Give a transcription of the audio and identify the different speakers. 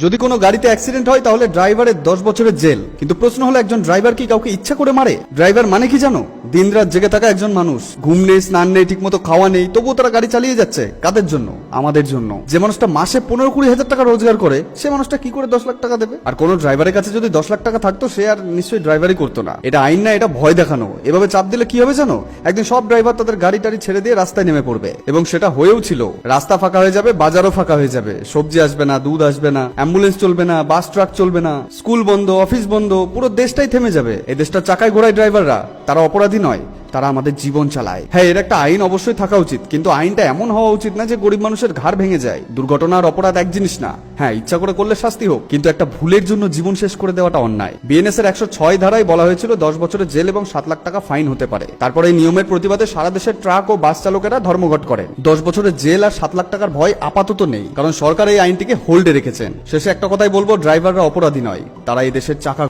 Speaker 1: যদি কোনো গাড়িতে অ্যাক্সিডেন্ট হয় তাহলে ড্রাইভারের 10 বছরের জেল। কিন্তু প্রশ্ন হলো, একজন ড্রাইভার কি কাউকে ইচ্ছা করে মারে? ড্রাইভার মানে কি জানো? দিনরাত জেগে থাকা একজন মানুষ, ঘুম নেই, স্নান নেই, ঠিকমতো খাওয়া নেই, তবুও তারা গাড়ি চালিয়ে যাচ্ছে। কাদের জন্য? আমাদের জন্য। যে মানুষটা মাসে 15-20 হাজার টাকা রোজগার করে, সে মানুষটা কি করে 10 লাখ টাকা দেবে? আর কোন ড্রাইভারের কাছে যদি 10 লাখ টাকা থাকতো, সে আর নিশ্চয়ই ড্রাইভারই করতো না। এটা আইন না, এটা ভয় দেখানো। এভাবে চাপ দিলে কি হবে জানো? একদিন সব ড্রাইভার তাদের গাড়ি টাড়ি ছেড়ে দিয়ে রাস্তায় নেমে পড়বে। এবং সেটা হয়েও ছিল। রাস্তা ফাঁকা হয়ে যাবে, বাজারও ফাঁকা হয়ে যাবে, সবজি আসবে না, দুধ আসবে না, অ্যাম্বুলেন্স চলবে না, বাস ট্রাক চলবে না, স্কুল বন্ধ, অফিস বন্ধ, পুরো দেশটাই থেমে যাবে। এই দেশটার চাকায় ঘোড়ায় ড্রাইভাররা, তারা অপরাধী নয়, তারা আমাদের জীবন চালায়। হ্যাঁ, এর একটা আইন অবশ্যই থাকা উচিত, কিন্তু আইনটা এমন হওয়া উচিত না যে গরিব মানুষের ঘাড় ভেঙে যায়। দুর্ঘটনা আর অপরাধ এক জিনিস না। হ্যাঁ, ইচ্ছা করে করলে শাস্তি হোক, কিন্তু একটা ভুলের জন্য জীবন শেষ করে দেওয়াটা অন্যায়। বিএনএস এর 106 ধারায় বলা হয়েছিল 10 বছরের জেল এবং 7 লাখ টাকা ফাইন হতে পারে। তারপরে এই নিয়মের প্রতিবাদে সারা দেশের ট্রাক ও বাস চালকেরা ধর্মঘট করেন। 10 বছরের জেল আর 7 লাখ টাকার ভয় আপাতত নেই, কারণ সরকার এই আইনটিকে হোল্ডে রেখেছেন। শেষে একটা কথাই বলবো, ড্রাইভাররা অপরাধী নয়, তারা এই দেশের চাকা।